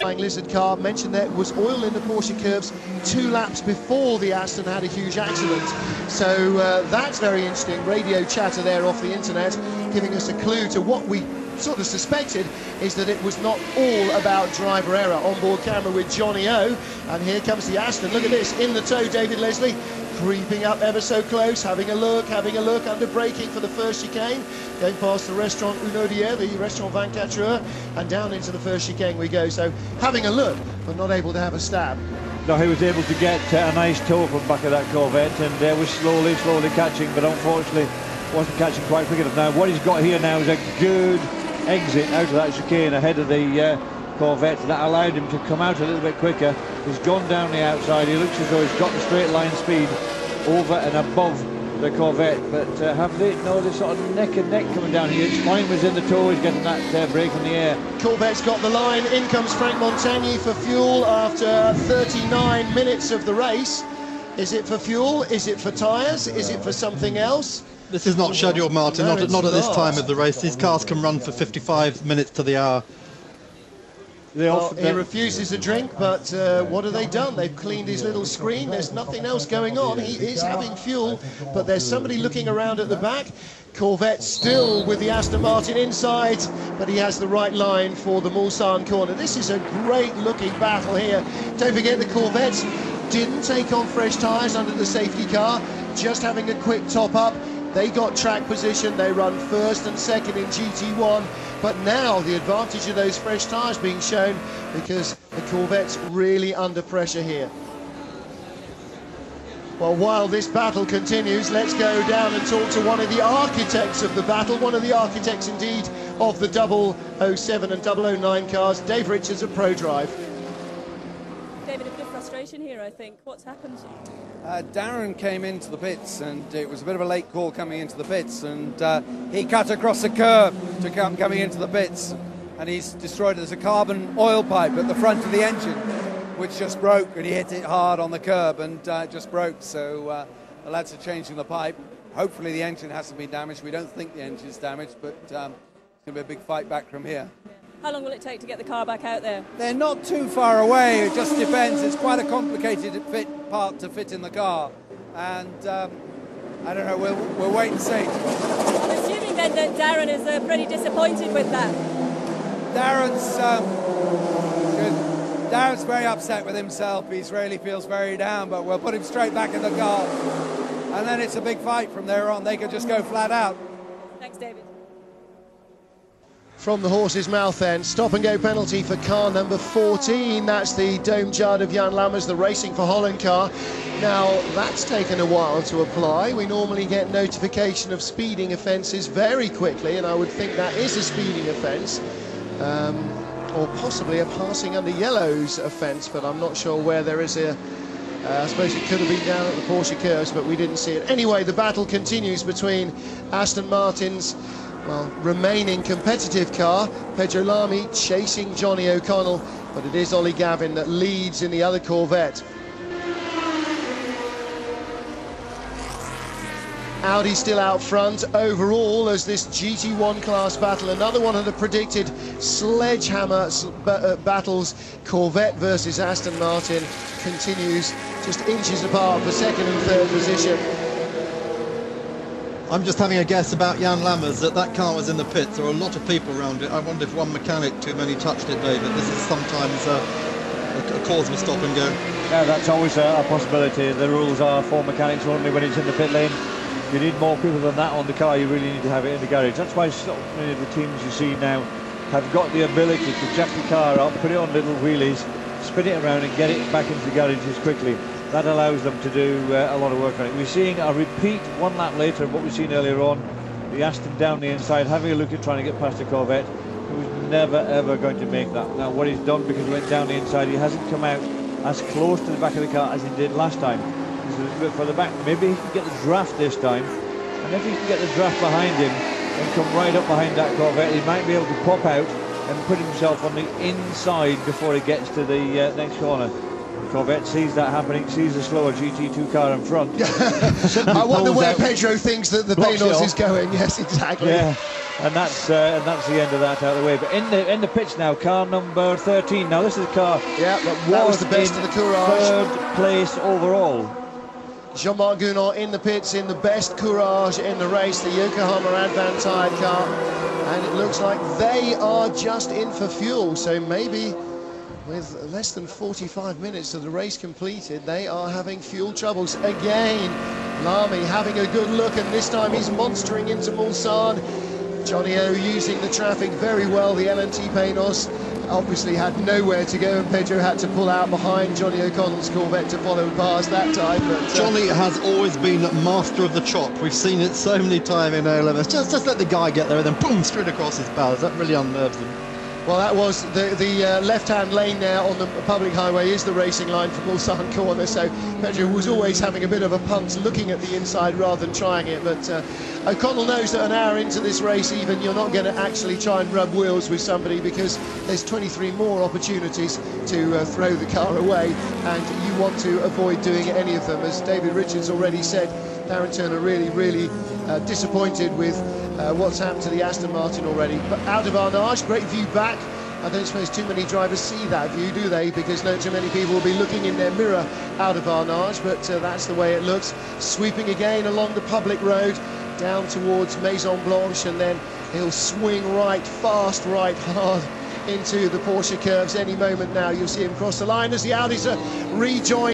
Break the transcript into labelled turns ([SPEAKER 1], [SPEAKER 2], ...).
[SPEAKER 1] Lizard car mentioned there was oil in the Porsche curbs 2 laps before the Aston had a huge accident. So that's very interesting. Radio chatter there off the internet giving us a clue to what we sort of suspected, is that it was not all about driver error. On-board camera with Johnny O, and here comes the Aston. Look at this, in the tow, David Leslie, creeping up ever so close, having a look, under braking for the first chicane, going past the restaurant Unodier, the restaurant 24 Heures, and down into the first chicane we go. So having a look, but not able to have a stab.
[SPEAKER 2] No, he was able to get a nice tow from back of that Corvette, and was slowly catching, but unfortunately wasn't catching quite quick enough. Now what he's got here now is a good exit out of that chicane ahead of the Corvette. That allowed him to come out a little bit quicker. He's gone down the outside. He looks as though he's got the straight line speed over and above the Corvette, but have they? No, they're sort of neck and neck coming down here. Spine was in the toe, he's getting that break in the air.
[SPEAKER 1] Corvette's got the line. In comes Frank Montagny for fuel after 39 minutes of the race. Is it for fuel? Is it for tyres? Is it for something else?
[SPEAKER 3] This is not scheduled, Martin,
[SPEAKER 1] No,
[SPEAKER 3] not at this time of the race. These cars can run for 55 minutes to the hour.
[SPEAKER 1] Well, he refuses a drink, but what have they done? They've cleaned his little screen. There's nothing else going on. He is having fuel, but there's somebody looking around at the back. Corvette still with the Aston Martin inside, but he has the right line for the Mulsanne corner. This is a great looking battle here. Don't forget the Corvettes didn't take on fresh tyres under the safety car, just having a quick top up. They got track position, they run first and second in GT1, but now the advantage of those fresh tyres being shown because the Corvette's really under pressure here. Well, while this battle continues, let's go down and talk to one of the architects of the battle, one of the architects indeed of the 007 and 009 cars, Dave Richards at ProDrive.
[SPEAKER 4] David, a bit of frustration here, I think. What's happened?
[SPEAKER 5] Darren came into the pits, and it was a bit of a late call coming into the pits, and he cut across the curb to coming into the pits, and he's destroyed. There's a carbon oil pipe at the front of the engine, which just broke, and he hit it hard on the curb, and it just broke. So the lads are changing the pipe. Hopefully the engine hasn't been damaged. We don't think the engine's damaged, but it's going to be a big fight back from here.
[SPEAKER 4] How long will it take to get the car back out there?
[SPEAKER 5] They're not too far away, it just depends. It's quite a complicated part to fit in the car, and I don't know, we'll wait and see.
[SPEAKER 4] I'm assuming then that Darren is pretty disappointed with that.
[SPEAKER 5] Darren's very upset with himself. He really feels very down, but we'll put him straight back in the car, and then it's a big fight from there on. They could just go flat out.
[SPEAKER 4] Thanks, David.
[SPEAKER 1] From the horse's mouth then, stop and go penalty for car number 14. That's the Dome Yard of Jan Lammers, the Racing for Holland car. Now, that's taken a while to apply. We normally get notification of speeding offences very quickly, and I would think that is a speeding offence, or possibly a passing under yellows offence, but I'm not sure where there is a... I suppose it could have been down at the Porsche curves, but we didn't see it. Anyway, the battle continues between Aston Martin's remaining competitive car, Pedro Lamy chasing Johnny O'Connell, but it is Ollie Gavin that leads in the other Corvette. Audi still out front overall as this GT1 class battle, another one of the predicted sledgehammer battles, Corvette versus Aston Martin, continues just inches apart for second and third position.
[SPEAKER 3] I'm just having a guess about Jan Lammers, that car was in the pits. There were a lot of people around it. I wonder if one mechanic too many touched it, David. This is sometimes a cause for stop and go.
[SPEAKER 2] Yeah, that's always a possibility. The rules are for mechanics only when it's in the pit lane. You need more people than that on the car. You really need to have it in the garage. That's why so many of the teams you see now have got the ability to jack the car up, put it on little wheelies, spin it around and get it back into the garages quickly. That allows them to do a lot of work on it. We're seeing a repeat 1 lap later of what we've seen earlier on. The Aston down the inside, having a look at trying to get past the Corvette. He was never ever going to make that. Now what he's done, because he went down the inside, he hasn't come out as close to the back of the car as he did last time. He's a little bit further back. Maybe he can get the draft this time. And if he can get the draft behind him and come right up behind that Corvette, he might be able to pop out and put himself on the inside before he gets to the next corner. Corvette sees that happening, sees the slower GT2 car in front.
[SPEAKER 1] I wonder where Pedro thinks that the Benos is going. Yes, exactly.
[SPEAKER 2] Yeah. And that's the end of that out of the way. But in the pitch now, car number 13. Now this is a car
[SPEAKER 1] that was the best of the Courage.
[SPEAKER 2] Third place overall.
[SPEAKER 1] Jean-Marc Gounod in the pits in the best Courage in the race, the Yokohama Advan tired car, and it looks like they are just in for fuel. So maybe with less than 45 minutes of the race completed, they are having fuel troubles again. Lamy having a good look, and this time he's monstering into Mulsanne. Johnny O using the traffic very well. The LNT Paynos obviously had nowhere to go, and Pedro had to pull out behind Johnny O'Connell's Corvette to follow past that time. But
[SPEAKER 3] Johnny has always been master of the chop. We've seen it so many times in A11. Just let the guy get there and then boom, straight across his bows. That really unnerves him.
[SPEAKER 1] Well, that was the left-hand lane now on the public highway is the racing line for Mulsanne corner, so Pedro was always having a bit of a punt looking at the inside rather than trying it, but O'Connell knows that an hour into this race even, you're not going to actually try and rub wheels with somebody, because there's 23 more opportunities to throw the car away, and you want to avoid doing any of them. As David Richards already said, Darren Turner really disappointed with what's happened to the Aston Martin already. But out of Arnage, great view back. I don't suppose too many drivers see that view, do they? Because not too many people will be looking in their mirror out of Arnage, but that's the way it looks. Sweeping again along the public road, down towards Maison Blanche, and then he'll swing right, fast, right, hard into the Porsche curves any moment now. You'll see him cross the line as the Audis are rejoined.